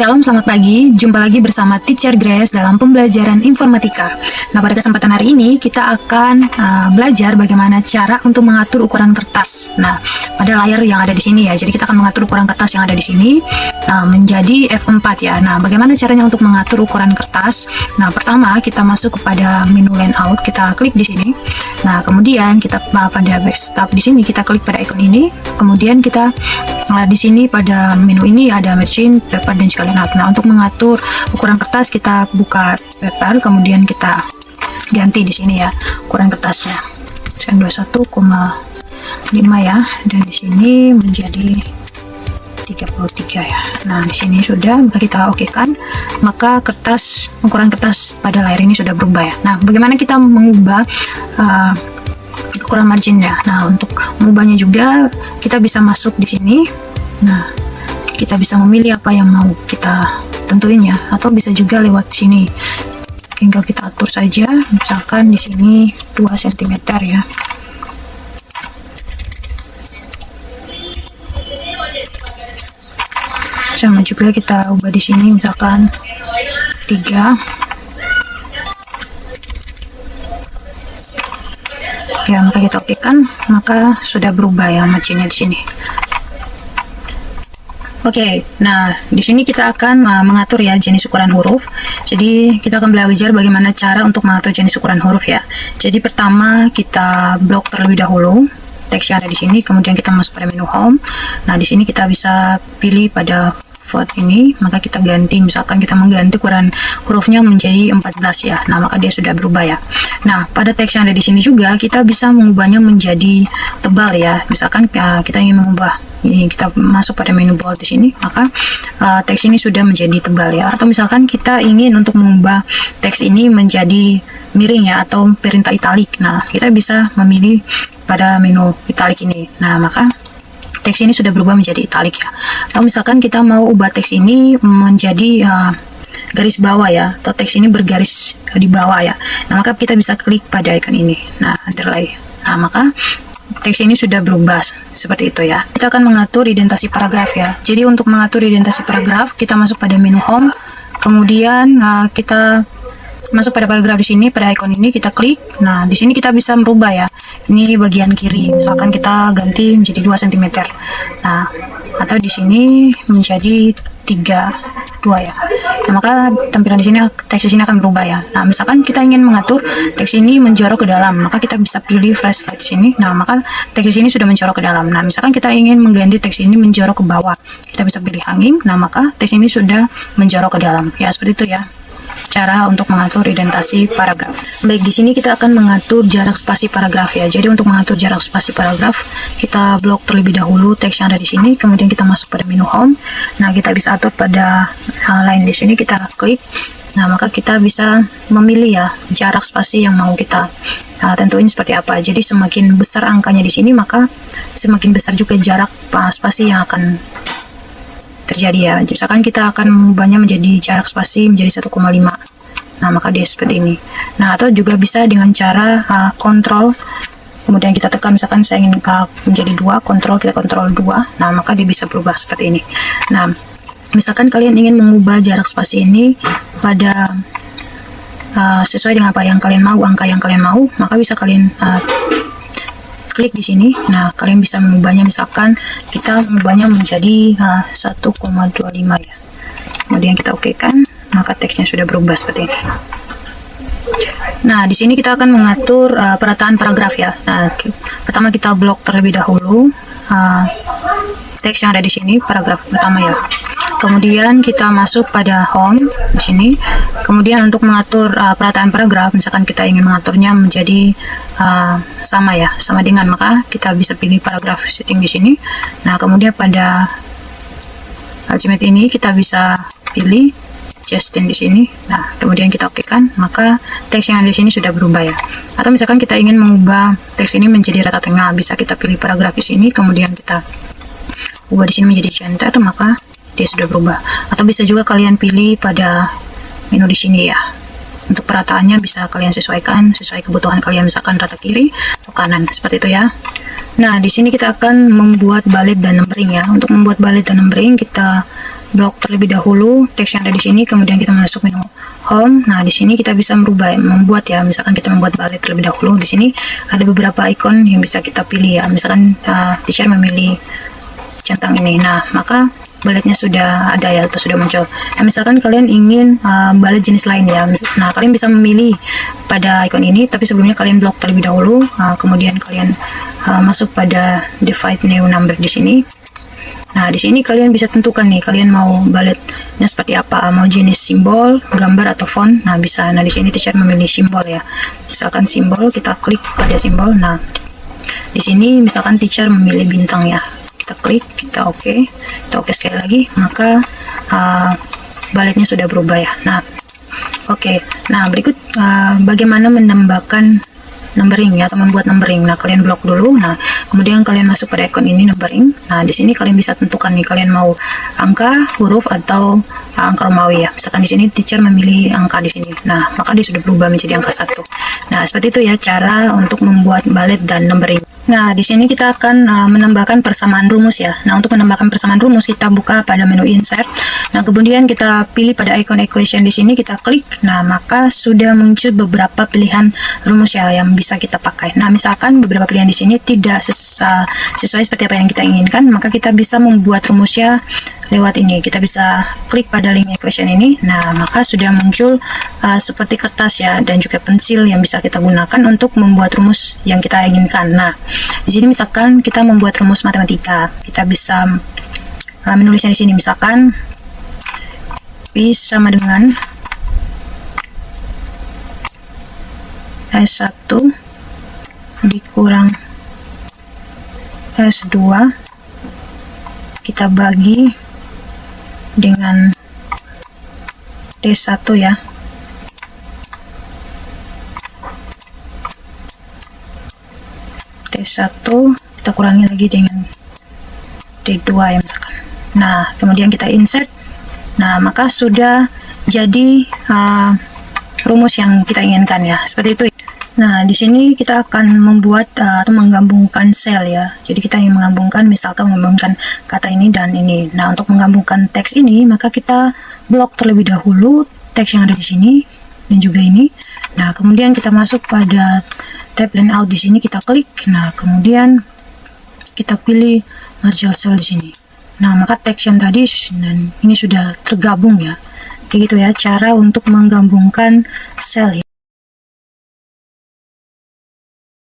Shalom, selamat pagi. Jumpa lagi bersama Teacher Grace dalam pembelajaran informatika. Nah, pada kesempatan hari ini kita akan belajar bagaimana cara untuk mengatur ukuran kertas. Nah, pada layar yang ada di sini ya. Jadi kita akan mengatur ukuran kertas yang ada di sini menjadi F4 ya. Nah, bagaimana caranya untuk mengatur ukuran kertas? Nah, pertama kita masuk kepada menu layout, kita klik di sini. Nah, kemudian kita pada backstop di sini kita klik pada icon ini. Kemudian kita di sini pada menu ini ada machine, paper, dan sekalian. Nah, untuk mengatur ukuran kertas kita buka paper, kemudian kita ganti di sini ya ukuran kertasnya. Sekarang 21,5 ya, dan di sini menjadi 33 ya. Nah, di sini sudah, maka kita oke kan, maka ukuran kertas pada layar ini sudah berubah ya. Nah, bagaimana kita mengubah ukuran marginnya? Nah, untuk mengubahnya juga kita bisa masuk di sini. Nah, kita bisa memilih apa yang mau kita tentuin ya, atau bisa juga lewat sini. Tinggal kita atur saja, misalkan di sini 2 cm ya. Sama juga kita ubah di sini, misalkan 3. Ya, maka kita oke kan, maka sudah berubah ya marginnya di sini. Oke, nah di sini kita akan mengatur ya jenis ukuran huruf. Jadi kita akan belajar bagaimana cara untuk mengatur jenis ukuran huruf ya. Jadi pertama kita blok terlebih dahulu teks yang ada di sini, kemudian kita masuk pada menu home. Nah, di sini kita bisa pilih pada font ini, maka kita ganti, misalkan kita mengganti ukuran hurufnya menjadi 14 ya. Nah, maka dia sudah berubah ya. Nah, pada teks yang ada di sini juga kita bisa mengubahnya menjadi tebal ya. Misalkan kita ingin mengubah ini, kita masuk pada menu bold di sini, maka teks ini sudah menjadi tebal ya. Atau misalkan kita ingin untuk mengubah teks ini menjadi miring ya, atau perintah italik. Nah, kita bisa memilih pada menu italik ini. Nah, maka teks ini sudah berubah menjadi italik ya. Atau misalkan kita mau ubah teks ini menjadi garis bawah ya, atau teks ini bergaris di bawah ya. Nah, maka kita bisa klik pada icon ini. Nah, underline. Nah, maka teks ini sudah berubah seperti itu ya. Kita akan mengatur indentasi paragraf ya. Jadi untuk mengatur indentasi paragraf, kita masuk pada menu home, kemudian kita masuk pada paragraf di sini, pada icon ini kita klik. Nah, di sini kita bisa merubah ya. Ini bagian kiri, misalkan kita ganti menjadi 2 cm. Nah, atau di sini menjadi 2 ya. Nah, maka tampilan di sini, teks di sini akan berubah ya. Nah, misalkan kita ingin mengatur teks ini menjorok ke dalam, maka kita bisa pilih flashlight di sini. Nah, maka teks di sini sudah menjorok ke dalam. Nah, misalkan kita ingin mengganti teks ini menjorok ke bawah, kita bisa pilih hanging. Nah, maka teks ini sudah menjorok ke dalam. Ya, seperti itu ya cara untuk mengatur indentasi paragraf. Baik, di sini kita akan mengatur jarak spasi paragraf ya. Jadi untuk mengatur jarak spasi paragraf, kita blok terlebih dahulu teks yang ada di sini, kemudian kita masuk pada menu home. Nah, kita bisa atur pada line di sini, kita klik. Nah, maka kita bisa memilih ya jarak spasi yang mau kita tentuin seperti apa. Jadi semakin besar angkanya di sini, maka semakin besar juga jarak spasi yang akan terjadi ya. Misalkan kita akan mengubahnya menjadi jarak spasi menjadi 1,5. Nah, maka dia seperti ini. Nah, atau juga bisa dengan cara kontrol, kemudian kita tekan, misalkan saya ingin menjadi 2, kita kontrol 2. Nah, maka dia bisa berubah seperti ini. Nah, misalkan kalian ingin mengubah jarak spasi ini pada sesuai dengan apa yang kalian mau, angka yang kalian mau, maka bisa kalian klik di sini. Nah, kalian bisa mengubahnya, misalkan kita mengubahnya menjadi 1,25 ya. Kemudian kita oke kan, maka teksnya sudah berubah seperti ini. Nah, di sini kita akan mengatur perataan paragraf ya. Nah, pertama kita blok terlebih dahulu teks yang ada di sini, paragraf pertama ya. Kemudian kita masuk pada home di sini. Kemudian untuk mengatur perataan paragraf, misalkan kita ingin mengaturnya menjadi sama ya, sama dengan, maka kita bisa pilih paragraf setting di sini. Nah, kemudian pada ultimate ini kita bisa pilih Justin di sini. Nah, kemudian kita oke kan, maka teks yang ada di sini sudah berubah ya. Atau misalkan kita ingin mengubah teks ini menjadi rata tengah, bisa kita pilih paragraf di sini, kemudian kita ubah di sini menjadi center, maka dia sudah berubah. Atau bisa juga kalian pilih pada menu di sini ya. Untuk perataannya bisa kalian sesuaikan sesuai kebutuhan kalian, misalkan rata kiri atau kanan, seperti itu ya. Nah, di sini kita akan membuat balet dan numbering ya. Untuk membuat balet dan numbering, kita blok terlebih dahulu teks yang ada di sini, kemudian kita masuk menu home. Nah, di sini kita bisa membuat ya, misalkan kita membuat balet terlebih dahulu. Di sini ada beberapa ikon yang bisa kita pilih ya, misalkan teacher memilih centang ini. Nah, maka baletnya sudah ada ya, atau sudah muncul. Nah, misalkan kalian ingin balet jenis lain ya, nah kalian bisa memilih pada ikon ini, tapi sebelumnya kalian blok terlebih dahulu, kemudian kalian masuk pada divide new number di sini. Nah, di sini kalian bisa tentukan nih, kalian mau baletnya seperti apa, mau jenis simbol, gambar, atau font. Nah, bisa. Nah, di sini teacher memilih simbol ya. Misalkan simbol, kita klik pada simbol. Nah, di sini misalkan teacher memilih bintang ya. Kita klik, kita oke. Kita oke sekali lagi, maka baletnya sudah berubah ya. Nah, oke. Nah, berikut bagaimana menambahkan numbering ya, atau membuat numbering. Nah, kalian blok dulu. Nah, kemudian kalian masuk pada ikon ini numbering. Nah, di sini kalian bisa tentukan nih, kalian mau angka, huruf, atau angka Romawi ya. Misalkan di sini teacher memilih angka di sini. Nah, maka dia sudah berubah menjadi angka 1. Nah, seperti itu ya cara untuk membuat balet dan numbering. Nah, di sini kita akan menambahkan persamaan rumus ya. Nah, untuk menambahkan persamaan rumus kita buka pada menu insert. Nah, kemudian kita pilih pada icon equation di sini, kita klik. Nah, maka sudah muncul beberapa pilihan rumus ya yang bisa kita pakai. Nah, misalkan beberapa pilihan di sini tidak sesuai seperti apa yang kita inginkan, maka kita bisa membuat rumusnya lewat ini. Kita bisa klik pada link equation ini. Nah, maka sudah muncul seperti kertas ya, dan juga pensil yang bisa kita gunakan untuk membuat rumus yang kita inginkan. Nah, di sini misalkan kita membuat rumus matematika, kita bisa menulisnya di sini. Misalkan P sama dengan S1 dikurang S2 kita bagi dengan T1 ya. T1 kita kurangi lagi dengan T2 ya misalkan. Nah, kemudian kita insert. Nah, maka sudah jadi rumus yang kita inginkan ya, seperti itu. Nah, di sini kita akan membuat atau menggabungkan sel ya. Jadi kita ingin menggabungkan, misalkan menggabungkan kata ini dan ini. Nah, untuk menggabungkan teks ini, maka kita blok terlebih dahulu teks yang ada di sini dan juga ini. Nah, kemudian kita masuk pada tab layout di sini, kita klik. Nah, kemudian kita pilih marginal cell di sini. Nah, maka teks yang tadi dan ini sudah tergabung ya. Kayak gitu ya cara untuk menggabungkan sel.